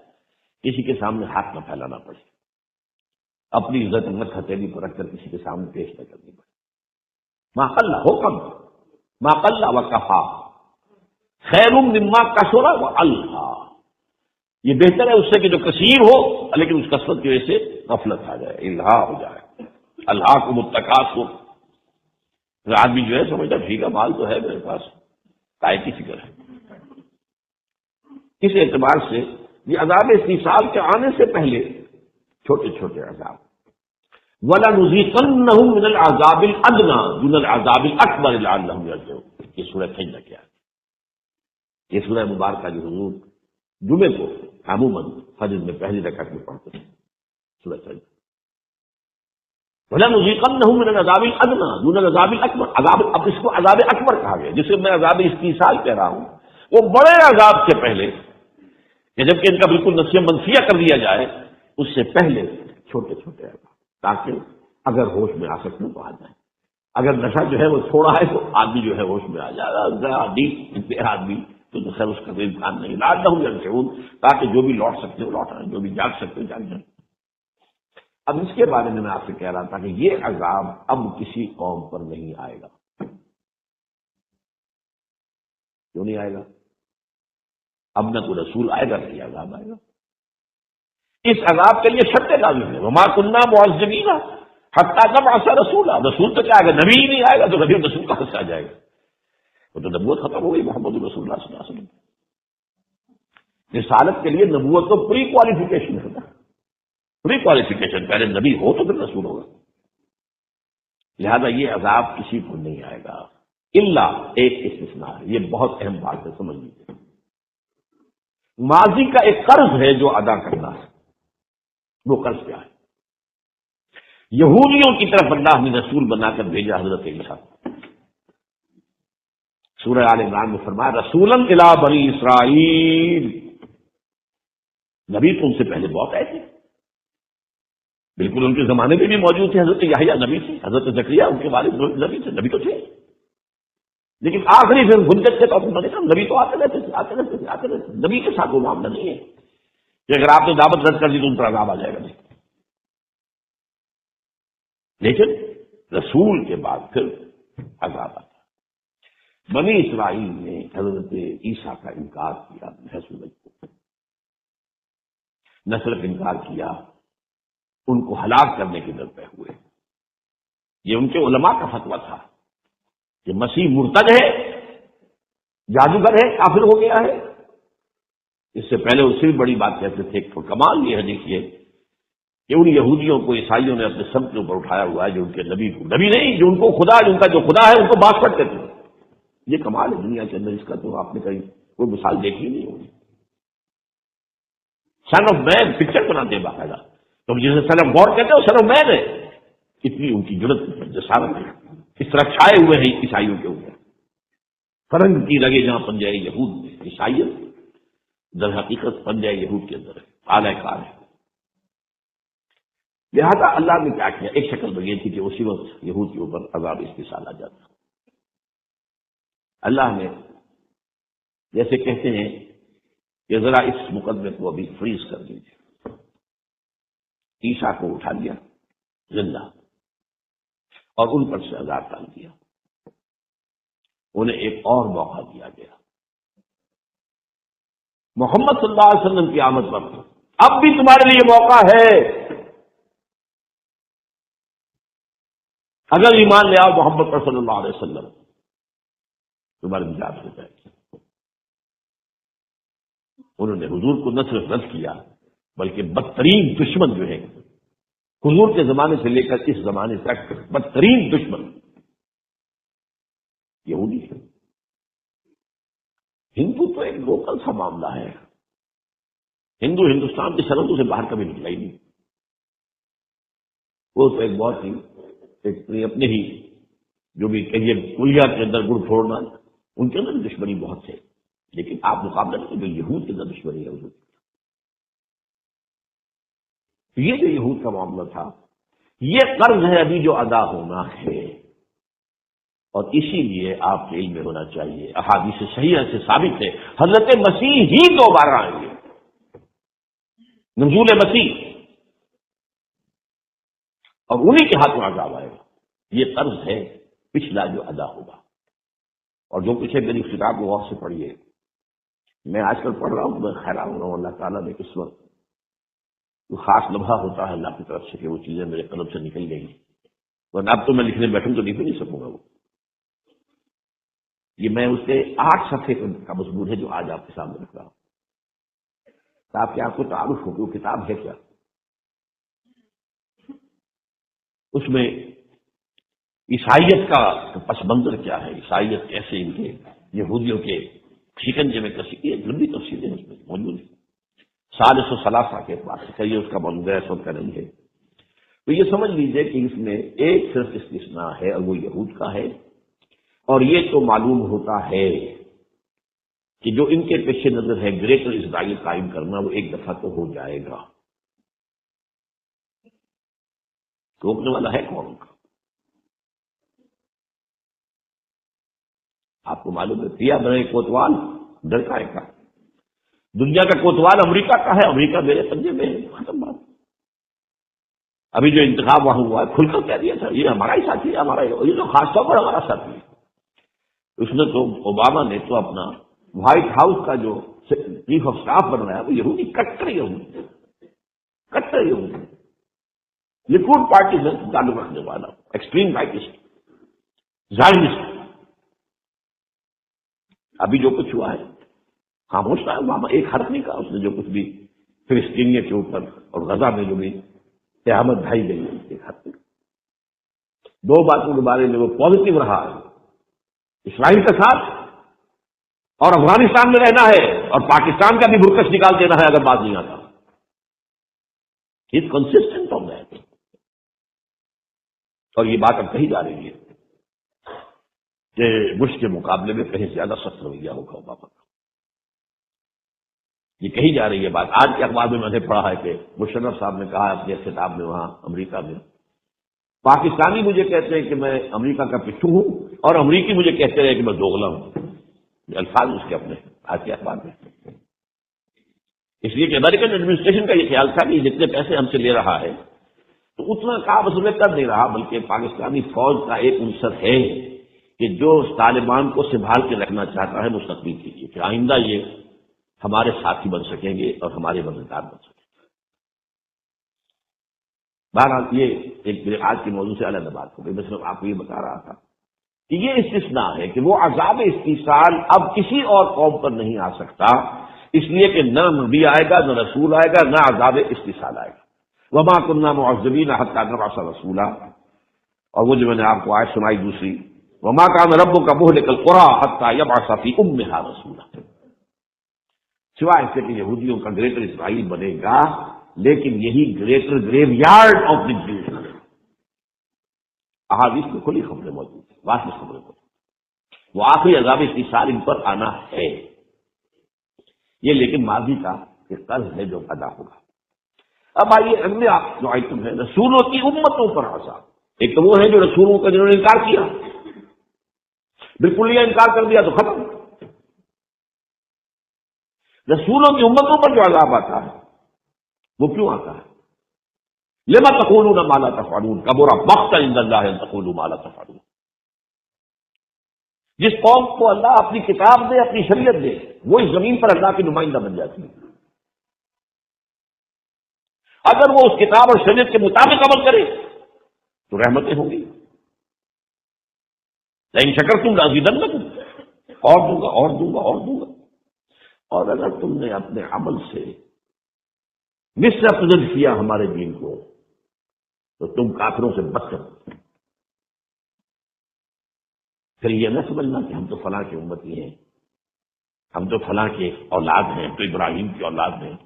کسی کے سامنے ہاتھ نہ پھیلانا پڑے، اپنی عزت مت ہتھیلی پر رکھ کر کسی کے سامنے پیش نہ کرنی پڑے. ما قل ہو کم، ما قل وکفا خیر مما کثر والہا، یہ بہتر ہے اس سے کہ جو کثیر ہو لیکن اس کثرت کی وجہ سے غفلت آ جائے، الہا ہو جائے. الہاکم التکاثر، آدمی جو ہے سمجھتا ٹھیک ہے مال تو ہے میرے پاس، کائے کی فکر ہے. اس اعتبار سے یہ عذاب استیصال کے آنے سے پہلے چھوٹے چھوٹے عذاب. وَلَنُذِيقَنَّهُم مِّنَ الْعَذَابِ الْأَدْنَىٰ دُونَ الْعَذَابِ الْأَكْبَرِ لَعَلَّهُمْ يَرْجِعُونَ. یہ سورہ سجدہ کیا ہے؟ یہ سورہ مبارکہ جو حضور جمعے کو عموماً فجر میں پہلی رکعت میں پڑھتے ہیں سورہ سجدہ. وَلَنُذِيقَنَّهُم مِّنَ الْعَذَابِ الْأَدْنَىٰ دُونَ الْعَذَابِ الْأَكْبَرِ. عذاب، اب اس کو عذاب اکبر کہا گیا، جسے میں عذاب استیصال کہہ رہا ہوں وہ بڑے عذاب سے پہلے، کہ جبکہ ان کا بالکل نسیہ منسیہ کر دیا جائے اس سے پہلے چھوٹے چھوٹے عذاب، تاکہ اگر ہوش میں آ سکتے تو آ جائیں. اگر نشہ جو ہے وہ چھوڑا ہے تو آدمی جو ہے ہوش میں آ جائے، آدمی تو خیر اس کا کوئی امکان نہیں. لعلہم یرجعون، تاکہ جو بھی لوٹ سکتے ہو لوٹ آئیں، جو بھی جاگ سکتے ہو جاگ جائیں. اب اس کے بارے میں آپ سے کہہ رہا تھا کہ یہ عذاب اب کسی قوم پر نہیں آئے گا. کیوں نہیں آئے گا؟ اب نہ کوئی رسول آئے گا، نہیں عذاب آئے گا. اس عذاب کے لیے شرطیں لازم ہے. وما كنا معذبین حتی نبعث رسولا، رسول تو کیا آئے گا؟ نبی ہی نہیں آئے گا تو نبی رسول کہاں سے آ جائے گا؟ وہ تو نبوت ختم ہو گئی محمد رسول اللہ صلی اللہ علیہ وسلم. رسالت کے لیے نبوت تو پری کوالیفیکیشن ہے، پری کوالیفیکیشن، پہلے نبی ہو تو پھر رسول ہوگا. لہذا یہ عذاب کسی کو نہیں آئے گا الا ایک استثناء ہے. یہ بہت اہم بات ہے، سمجھ لیجیے. ماضی کا ایک قرض ہے جو ادا کرنا ہے. وہ قرض کیا ہے؟ یہودیوں کی طرف اللہ نے رسول بنا کر بھیجا حضرت عیسیٰ. سورہ آل عمران میں فرمایا رسولا الی بنی اسرائیل. نبی تو ان سے پہلے بہت آئے تھے، بالکل ان کے زمانے میں بھی موجود تھے. حضرت یحییٰ نبی تھے، حضرت زکریا ان کے والد نبی تھے، نبی تو تھے، لیکن آخری پھر حجت کے طور پر میں نے کہا نبی تو آتے رہتے تھے. نبی کے ساتھ وہ معاملہ نہیں ہے کہ اگر آپ نے دعوت رد کر دی تو ان پر عذاب آ جائے گا، نہیں. لیکن رسول کے بعد پھر عذاب آتا. بنی اسرائیل نے حضرت عیسیٰ کا انکار کیا محض کو. نہ صرف انکار کیا، ان کو ہلاک کرنے کے در پہ ہوئے۔ یہ ان کے علماء کا فتویٰ تھا کہ مسیح مرتد ہے، جادوگر ہے، کافر ہو گیا ہے۔ اس سے پہلے اس سے بھی بڑی بات کہتے تھے کہ کمال یہ ہے دیکھیے کہ ان یہودیوں کو عیسائیوں نے اپنے سب کے اوپر اٹھایا ہوا ہے جو ان کے نبی کو، نبی نہیں جو ان کو خدا، جو ان کا جو خدا ہے ان کو بات کرتے تھے۔ یہ کمال ہے دنیا کے اندر، اس کا تو آپ نے کہیں کوئی مثال دیکھی نہیں ہوگی۔ سن آف مین پکچر بناتے ہیں باقاعدہ، تو جسے سن آف گاڈ کہتے ہیں وہ سن آف مین ہے۔ اتنی ان کی جرت جسارت ہے، اس طرح چھائے ہوئے ہیں عیسائیوں کے اوپر۔ فرنگ کی لگے جہاں پنجہ یہود میں، عیسائیت در حقیقت پنجہ یہود کے اندر ہے، اعلی کار ہے۔ لہذا اللہ نے کیا کیا، ایک شکل بن یہ تھی کہ اسی وقت یہود کے اوپر عذاب استحصال آ جاتا۔ اللہ نے جیسے کہتے ہیں کہ ذرا اس مقدمے کو ابھی فریز کر دیجیے، عیسیٰ کو اٹھا لیا زندہ اور ان پر سے عذاب ڈال دیا، انہیں ایک اور موقع دیا گیا۔ محمد صلی اللہ علیہ وسلم کی آمد پر اب بھی تمہارے لیے موقع ہے، اگر ایمان لے آؤ محمد پر صلی اللہ علیہ وسلم، تمہاری نجات ہو جائے گی۔ انہوں نے حضور کو نہ صرف رد کیا بلکہ بدترین دشمن جو ہے حضور کے زمانے سے لے کر اس زمانے تک بدترین دشمن یہودی ہے۔ ہندو تو ایک لوکل سا معاملہ ہے، ہندو ہندوستان کی سرحدوں سے باہر کبھی نکلا ہی نہیں، وہ تو ایک بہت ہی ایک اپنے ہی جو بھی کہیے کلیا کے اندر گڑ پھوڑنا، ان کے اندر دشمنی بہت ہے، لیکن آپ مقابلہ کریں جو یہود کے اندر دشمنی ہے حضور، یہ جو یہود کا معاملہ تھا یہ قرض ہے ابھی جو ادا ہونا ہے، اور اسی لیے آپ کے علم میں ہونا چاہیے، احادیث صحیحہ سے ثابت ہے حضرت مسیح ہی دوبارہ آئیں گے، نزول مسیح، اور انہی کے ہاتھ میں عذاب آئے گا۔ یہ قرض ہے پچھلا جو ادا ہوگا، اور جو پیچھے میری کتاب کو غور سے پڑھیے، میں آج کل پڑھ رہا ہوں، میں حیران ہو رہا ہوں اللہ تعالیٰ نے اس وقت جو خاص لمحہ ہوتا ہے اللہ کی طرف سے کہ وہ چیزیں میرے قلم سے نکل گئی، ورنہ اب تو میں لکھنے بیٹھوں تو لکھ نہیں سکوں گا۔ وہ یہ میں اس کے 8 صفحے کا مضمون ہے جو آج آپ کے سامنے رکھ رہا ہوں، تاکہ آپ کو تعارف ہو کہ وہ کتاب ہے کیا۔ اس میں عیسائیت کا پس منظر کیا ہے، عیسائیت کیسے ان کے یہودیوں کے شکنجے میں کسی کی ایک لمبی تفصیلیں اس میں موجود ہیں، ثالث و ثلاثہ کے پاس کہیے اس کا موضوع سب کا نہیں ہے، تو یہ سمجھ لیجئے کہ اس میں ایک صرف استثناء ہے اور وہ یہود کا ہے، اور یہ تو معلوم ہوتا ہے کہ جو ان کے پیش نظر ہے گریٹر اسرائیل قائم کرنا، وہ ایک دفعہ تو ہو جائے گا۔ روکنے والا ہے کون کا؟ آپ کو معلوم ہے پیا بنے کوتوال ڈر کا ہے کا، دنیا کا کوتوال امریکہ کا ہے، امریکہ میرے پنجے میں ہے، ختم بات۔ ابھی جو انتخاب وہاں ہوا ہے کھل کر کہہ دیا تھا یہ ہمارا ہی ساتھی ہے، ہمارا یہ تو خاص طور پر ہمارا ساتھی ہے۔ اس نے تو اوباما نے تو اپنا وائٹ ہاؤس کا جو چیف آف اسٹاف بن رہا ہے وہ یہودی، کٹر یہودی، کٹر یہودی، لیکوڈ پارٹی سے تعلق رکھنے والا، ایکسٹریم رائٹسٹ، زائنسٹ۔ ابھی جو کچھ ہوا ہے خاموش رہا اوباما، ایک حرف نہیں کہا اس نے، جو کچھ بھی فلسطینیوں کے اوپر اور غزہ میں جو بھی قیامت ڈھائی گئی ہے ایک حرف نہیں۔ 2 باتوں کے بارے میں وہ پازیٹو رہا ہے، اسرائیل کے ساتھ اور افغانستان میں رہنا ہے، اور پاکستان کا بھی برکش نکال دینا ہے اگر بات نہیں آتا۔ اٹس کنسسٹنٹ آن دیٹ، اور یہ بات اب کہی جا رہی ہے کہ بش کے مقابلے میں کہیں زیادہ سخت رویہ ہوگا اوباما کا، یہ کہی جا رہی ہے بات۔ آج کے اخبار میں نے پڑھا ہے کہ مشرف صاحب نے کہا اپنے خطاب میں وہاں امریکہ میں، پاکستانی مجھے کہتے ہیں کہ میں امریکہ کا پٹھو ہوں اور امریکی مجھے کہتے رہے کہ میں دوغلا ہوں، یہ الفاظ اس کے اپنے آج کے اخبار میں۔ اس لیے کہ امریکن ایڈمنسٹریشن کا یہ خیال تھا کہ جتنے پیسے ہم سے لے رہا ہے تو اتنا کام اس میں کر نہیں رہا، بلکہ پاکستانی فوج کا ایک عنصر ہے کہ جو طالبان کو سنبھال کے رکھنا چاہتا ہے مستقبل کے لیے، کہ آئندہ یہ ہمارے ساتھی بن سکیں گے اور ہمارے مددگار بن سکیں گے۔ بہرحال یہ ایک میرے آج کے موضوع سے علیحدہ بات ہو گئی، میں صرف آپ کو یہ بتا رہا تھا کہ یہ استثناء ہے کہ وہ عذاب استیصال اب کسی اور قوم پر نہیں آ سکتا، اس لیے کہ نہ نبی آئے گا، نہ رسول آئے گا، نہ عذاب استیصال آئے گا۔ وما كنا معذبین حتی نبعث رسولا، اور وہ جو میں نے آپ کو آیت سنائی دوسری، وما كان ربك مهلك القرى حتى يبعث في امها رسولا، سوائے اس کے کہ یہودیوں کا گریٹر اسرائیل بنے گا، لیکن یہی گریٹر گریو یارڈ آف دی جوز ہے۔ احادیث میں کھلی خبریں موجود ہیں، واضح خبریں موجود ہیں، وہ آخری عذاب استیصال ان پر آنا ہے، یہ لیکن ماضی کا ایک قرض ہے جو ادا ہوگا۔ اب آئیے اگلے جو آئٹم ہے رسولوں کی امتوں پر عذاب۔ ایک تو وہ ہے جو رسولوں کا جنہوں نے انکار کیا، بالکل یہ انکار کر دیا تو ختم۔ رسولوں کی امتوں پر جو عذاب آتا ہے وہ کیوں آتا ہے؟ لما تقولون ما لا تفعلون کبر مقتا عند اللہ ان تقولوا ما لا تفعلون۔ جس قوم کو اللہ اپنی کتاب دے، اپنی شریعت دے، وہ اس زمین پر اللہ کی نمائندہ بن جاتی ہے۔ اگر وہ اس کتاب اور شریعت کے مطابق عمل کرے تو رحمتیں ہوں گی، لئن شکرتم لازیدنکم، اور دوں گا اور دوں گا اور دوں گا۔ اور اگر تم نے اپنے عمل سے مس ریپرزینٹ کیا ہمارے دین کو تو تم کافروں سے بدتر۔ پھر یہ نہ سمجھنا کہ ہم تو فلاں کے امتی ہیں، ہم تو فلاں کے اولاد ہیں، ہم تو ابراہیم کی اولاد ہیں،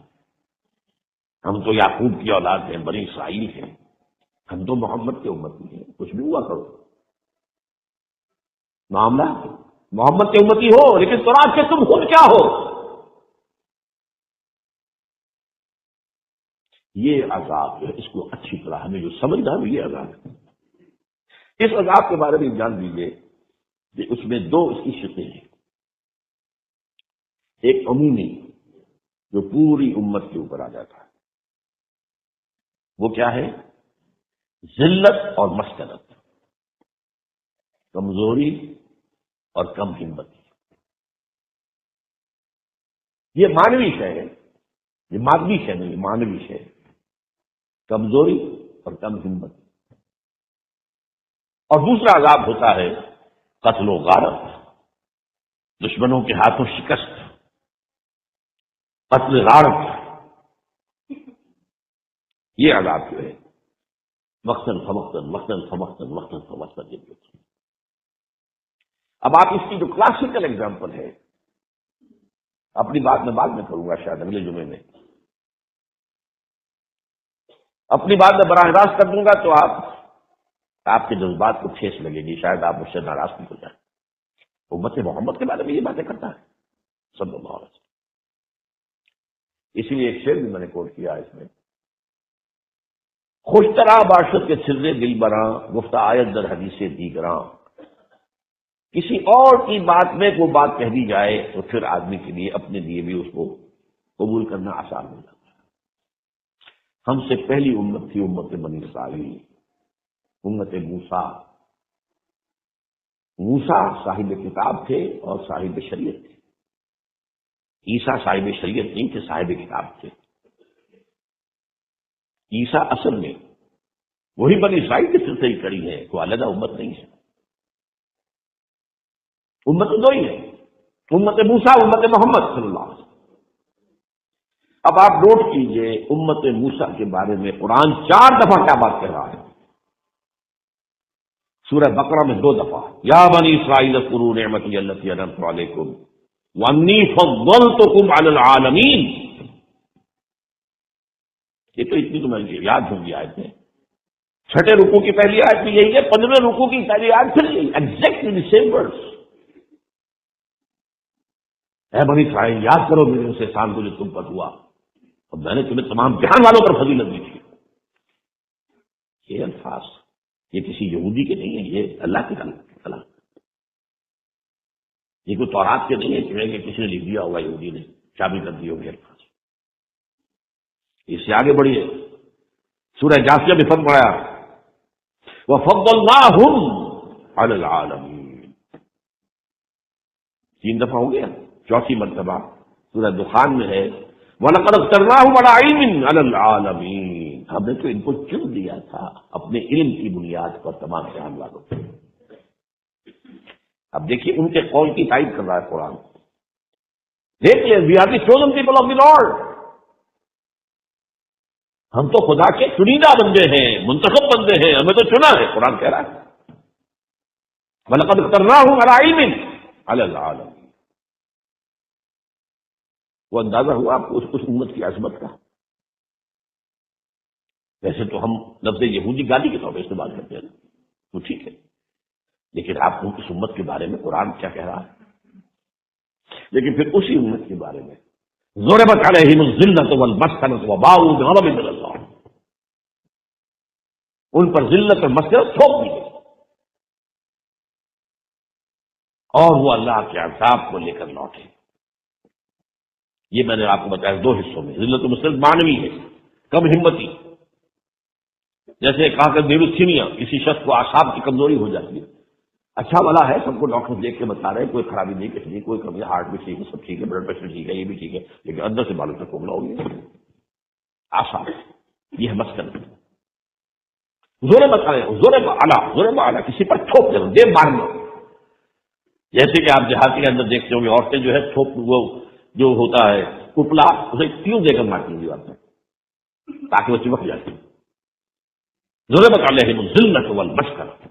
ہم تو یعقوب کی اولاد ہیں، بنی اسرائیل ہیں، ہم تو محمد کے امتی ہیں۔ کچھ بھی ہوا کرو، معاملہ محمد کے امتی ہو، لیکن تورات کے تم خود کیا ہو؟ یہ عذاب ہے، اس کو اچھی طرح ہمیں جو سمجھنا ہے یہ عذاب ہے۔ اس عذاب کے بارے میں جان لیجیے کہ اس میں دو اس کی شقیں ہیں، ایک عمومی جو پوری امت کے اوپر آ جاتا ہے، وہ کیا ہے؟ ذلت اور مسکنت، کمزوری اور کم ہمتی۔ یہ مانوی شے ہے، یہ مادی شے نہیں، مانوی شے، کمزوری اور کم ہمت۔ اور دوسرا عذاب ہوتا ہے قتل و غارت، دشمنوں کے ہاتھوں شکست، قتل غارت۔ یہ عذاب جو ہے وقتاً فوقتاً وقتاً فوقتاً وقتاً فوقتاً۔ اب آپ اس کی جو کلاسیکل ایگزامپل ہے، اپنی بات میں بعد میں کروں گا، شاید اگلے جمعے میں اپنی بات میں براہ راست کر دوں گا تو آپ کے جذبات کو ٹھیس لگے گی، شاید آپ مجھ سے ناراض بھی ہو جائیں۔ امت محمد کے بارے میں یہ باتیں کرتا ہے صلی اللہ علیہ وسلم۔ اسی لیے ایک شعر بھی میں نے کوٹ کیا اس میں، خوش طرح باشد کے سرے دل براں، گفتہ آیت در حدیث دیگراں۔ کسی اور کی بات میں وہ بات کہہ دی جائے تو پھر آدمی کے لیے اپنے لیے بھی اس کو قبول کرنا آسان ہو جاتا ہے۔ ہم سے پہلی امت تھی امت بنی اسرائیل، امت موسیٰ۔ موسیٰ صاحب کتاب تھے اور صاحب شریعت تھے، عیسیٰ صاحب شریعت نہیں تھے، صاحب کتاب تھے۔ عیسیٰ اصل میں وہی بنی اسرائیل کے سلسلے ہی کڑی ہے، کوئی علیحدہ امت نہیں ہے۔ امت دو ہی ہے، امت موسیٰ، امت محمد صلی اللہ علیہ وسلم۔ اب آپ نوٹ کیجئے امت موسیٰ کے بارے میں قرآن 4 دفعہ کیا بات کہہ رہا ہے۔ سورہ بقرہ میں 2 دفعہ، یا بنی اسرائیل اذکروا نعمتی التی انعمت علیکم وانی فضلتکم علی العالمین۔ یہ تو اتنی تو مجھے یاد ہوں گی آیت میں، 6 رکوع کی پہلی آیت بھی یہی ہے، 15 رکوع کی پہلی آیت پھر یہی، ایگزیکٹلی سیم ورڈز۔ اے بنی اسرائیل یاد کرو میرے اس احسان کو جو تم پر ہوا، اور میں نے تمہیں تمام جہان والوں پر فضیلت دی تھی۔ یہ الفاظ یہ کسی یہودی کے نہیں ہیں، یہ اللہ کے کلام، یہ کوئی تورات کے نہیں ہے کہ کسی نے لکھ دیا ہوگا، یہودی نے چابی کر دی ہوگی الفاظ۔ اس سے آگے بڑھیے، سورہ جاثیہ میں فرق پڑا وَفَضَّلْنَاهُمْ عَلَى الْعَالَمِينَ، 3 دفعہ ہو گیا، 4تھی مرتبہ سورہ دخان میں ہے وَلَقَدْ اخْتَرْنَاهُمْ عَلَىٰ عِلْمٍ عَلَى الْعَالَمِينَ۔ ہم نے تو ان کو چن دیا تھا اپنے علم کی بنیاد پر تمام جہان والوں کو. اب دیکھیے ان کے قول کی تائید کر رہا ہے قرآن. دیکھ لیں we are the chosen people of the Lord. ہم تو خدا کے چنیدہ بندے ہیں، منتخب بندے ہیں، ہمیں تو چنا ہے. قرآن کہہ رہا ہے وَلَقَدْ اخْتَرْنَاهُمْ عَلَىٰ عِلْمٍ عَلَى الْعَالَمِينَ. وہ اندازہ ہوا آپ کو اس امت کی عظمت کا. ویسے تو ہم لفظ یہودی گالی کے طور پہ استعمال کرتے ہیں تو ٹھیک ہے، لیکن آپ کو اس امت کے بارے میں قرآن کیا کہہ رہا ہے؟ لیکن پھر اسی امت کے بارے میں ضربت علیہم الذلۃ والمسکنۃ وباؤوا بغضب من اللہ، ان پر ذلت اور مسکنت تھوپ دی گئی اور وہ اللہ کے عذاب کو لے کر لوٹے. یہ میں نے آپ کو بتایا دو حصوں میں. ذلت و مسکنت معنوی ہے، کم ہمتی، جیسے کہا کہ نیروسیمیا، کسی شخص کو اعصاب کی کمزوری ہو جاتی ہے. اچھا والا ہے، سب کو ڈاکٹر دیکھ کے بتا رہے ہیں کوئی خرابی نہیں، کسی نہیں، کوئی کمی، ہارٹ بھی ٹھیک ہے، سب ٹھیک ہے، بلڈ پریشر ٹھیک ہے، یہ بھی ٹھیک ہے، لیکن اندر سے معلوم سے کھوکھلا ہو گیا. اعصاب یہ ہے مسکنت. زور بتائے زور بالا کسی پر تھوپ دینا، دے مارنا. جیسے کہ آپ دیہات کے اندر دیکھتے ہوں گے عورتیں جو ہے تھوپ، وہ جو ہوتا ہے کپلا، اسے کیوں دے کر مارتی ہیں دیوار پر تاکہ وہ چمک جاتی. ضربت علیہم الذلۃ والمسکنۃ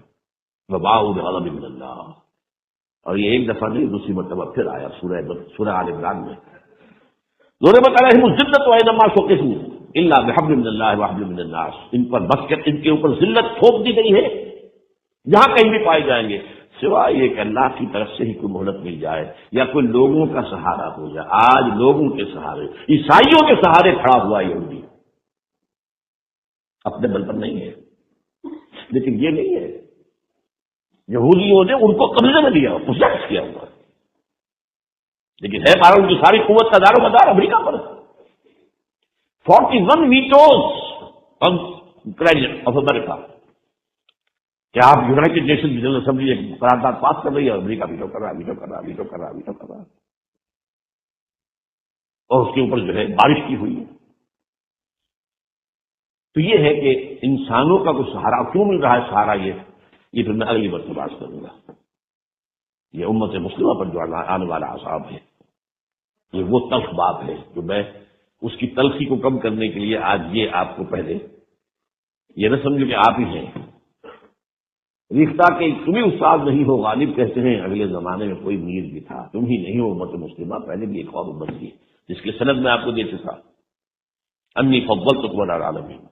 وباؤوا بغضب من اللہ. اور یہ ایک دفعہ نہیں، دوسری مرتبہ پھر آیا سورہ آل عمران میں. ضربت علیہم الذلۃ وانما ثقفوا الا بحبل من اللہ وحبل من الناس. ان پر مسکنت، ان کے اوپر ذلت تھوپ دی گئی ہے جہاں کہیں بھی پائے جائیں گے، سوائے یہ کہ اللہ کی طرف سے ہی کوئی مہلت مل جائے یا کوئی لوگوں کا سہارا ہو جائے. آج لوگوں کے سہارے، عیسائیوں کے سہارے کھڑا ہوا یہودی، اپنے بل پر نہیں ہے. لیکن یہ نہیں ہے، یہودیوں نے ان کو قبضے میں لیا، پوزیس کیا ہوا، لیکن ہے مارا ان کی ساری قوت کا دار و مدار امریکہ پر. 41 ویٹوز آن پریزیڈنٹ آف امریکہ. کیا آپ یونائٹڈ نیشن جنرل اسمبلی ایک قرارداد پاس کر رہی ہے، امریکہ ویٹو کر رہا ہے اور اس کے اوپر جو ہے بارش کی ہوئی ہے. تو یہ ہے کہ انسانوں کا کوئی سہارا کیوں مل رہا ہے. سہارا یہ پھر میں اگلی بار سے بات کروں گا. یہ امت مسلمہ پر جو آنے والا عذاب ہے، یہ وہ تلخ بات ہے جو میں اس کی تلخی کو کم کرنے کے لیے آج یہ آپ کو پہلے یہ نہ سمجھو کہ آپ ہی ہیں. ریختہ کہ تم ہی استاد نہیں ہو. غالب کہتے ہیں اگلے زمانے میں کوئی میر بھی تھا، تم ہی نہیں ہو امت مسلمہ. پہلے بھی ایک اور امت تھی جس کے سند میں آپ کو دے چکا. انی فضلتکم علی العالمین،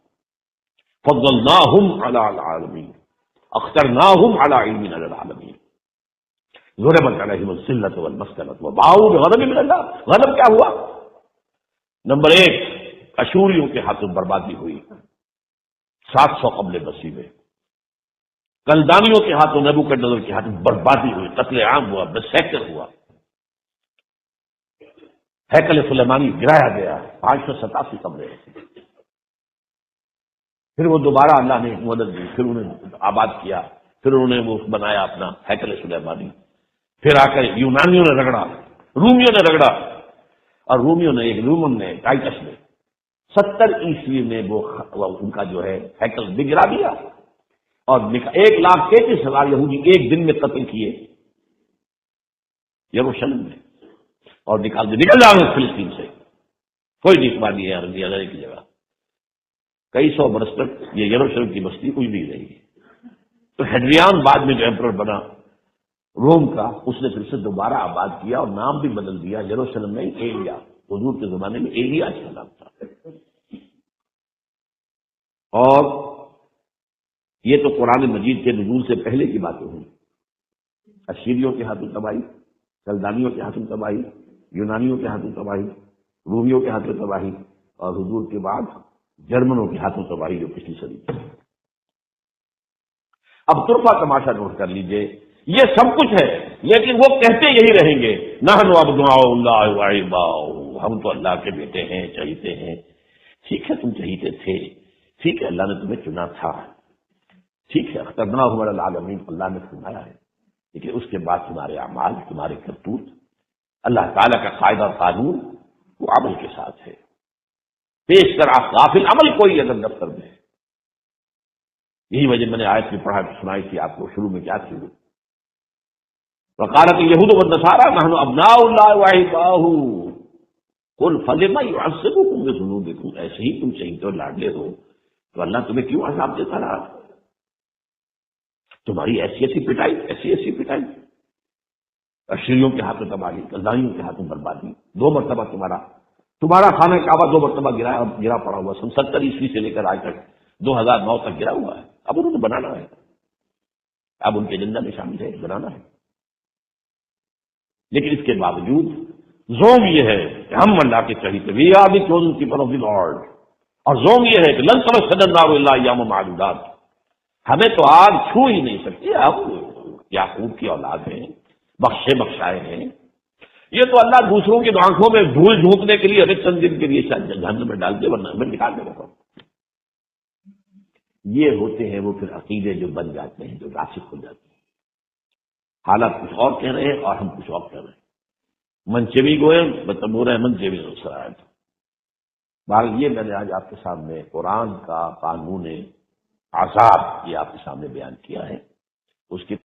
فضلناہم علی العالمین، اخترناہم علی علم علی العالمین. ضربت علیہم الذلۃ والمسکنۃ وباؤوا بغضب من اللہ. غضب کیا ہوا؟ نمبر 1، اشوریوں کے ہاتھوں بربادی ہوئی 700 قبل مسیح میں. کلدانیوں کے ہاتھوں، نبوکدنضر کے ہاتھوں بربادی ہوئی، قتل عام ہوا، مسیکر ہوا. ہیکل سلیمانی گرایا گیا 587 قبل. پھر وہ دوبارہ اللہ نے مدد دی، پھر انہیں آباد کیا، پھر انہوں نے وہ بنایا اپنا ہیکل سلیمانی. پھر آ کر یونانیوں نے رگڑا، رومیوں نے رگڑا، اور رومیوں نے رومن نے ٹائٹس نے 70 عیسوی میں وہ ان کا جو ہے ہیکل بگڑا دیا اور 1,33,000 یہودی ایک دن میں قتل کیے یروشلم میں، اور نکل جاؤ فلسطین سے. کوئی نہیں مانی ہے عربی کی جگہ. کئی سو برس تک یہ یروشلم کی بستی کچھ نہیں رہی. تو ہیڈریان بعد میں جو ایمپرر بنا روم کا، اس نے پھر سے دوبارہ آباد کیا اور نام بھی بدل دیا. یروشلم نہیں، ایلیا. حضور کے زمانے میں ایلیا کا نام تھا. اور یہ تو قرآن مجید کے نزول سے پہلے کی باتیں ہوئی. اشیریوں کے ہاتھوں تباہی، کلدانیوں کے ہاتھوں تباہی، یونانیوں کے ہاتھوں تباہی، رومیوں کے ہاتھوں تباہی، اور حضور کے بعد جرمنوں کے ہاتھوں تباہی جو پچھلی صدی تھی. اب طرفہ تماشا نوٹ کر لیجئے، یہ سب کچھ ہے، لیکن وہ کہتے یہی رہیں گے نحن ابناء اللہ واحباؤہ، ہم تو اللہ کے بیٹے ہیں، چہیتے ہیں. ٹھیک ہے، تم چہیتے تھے، ٹھیک ہے، اللہ نے تمہیں چنا تھا، ٹھیک ہے، اخترناہم علی العالمین، اللہ نے فرمایا ہے. لیکن اس کے بعد تمہارے اعمال، تمہارے کرتوت، اللہ تعالیٰ کا قاعدہ قانون وہ عمل کے ساتھ ہے. پیش کر غافل عمل کوئی اگر دفتر میں ہے. یہی وجہ میں نے آیت میں پڑھا سنائی تھی آپ کو شروع میں کیا تھی. وقالت الیہود والنصارى نحن ابناء اللہ واحباؤہ قل فلم یعذبکم بذنوبکم. ایسے ہی تم شہید اور لاڈلے ہو تو اللہ تمہیں کیوں عذاب دیتا رہا؟ تمہاری ایسی ایسی پٹائی، ایسی ایسی پٹائی، اشریوں کے ہاتھوں تباہی، قضائیوں کے ہاتھوں بربادی. 2 مرتبہ تمہارا خانہ کعبہ 2 مرتبہ گرا پڑا ہوا، 70 عیسوی سے لے کر آج تک 2009 تک گرا ہوا ہے. اب انہوں نے بنانا ہے، اب ان کے ایجنڈا میں شامل ہے، بنانا ہے. لیکن اس کے باوجود زوم یہ ہے کہ ہم اللہ کے چہیتے we are the chosen people of the lord, اور زوم یہ ہے کہ لن تمسنا النار الا ایاما معدودات. ہمیں تو آگ چھو ہی نہیں سکتی. آپ یعقوب کی اولاد ہیں، بخشے بخشائے ہیں. یہ تو اللہ دوسروں کی آنکھوں میں دھول جھونکنے کے لیے ہر چند دن کے لیے جہنم میں ڈال دے، ورنہ ہمیں نکال دے گا. یہ ہوتے ہیں وہ پھر عقیدے جو بن جاتے ہیں، جو راسخ ہو جاتے ہیں. حالات کچھ اور کہہ رہے ہیں اور ہم کچھ اور کہہ رہے ہیں. منچوی گوئے بتبور ہے منچوی سرائے. بہرحال یہ میں نے آج آپ کے سامنے قرآن کا قانون عذاب یہ آپ کے سامنے بیان کیا ہے. اس کی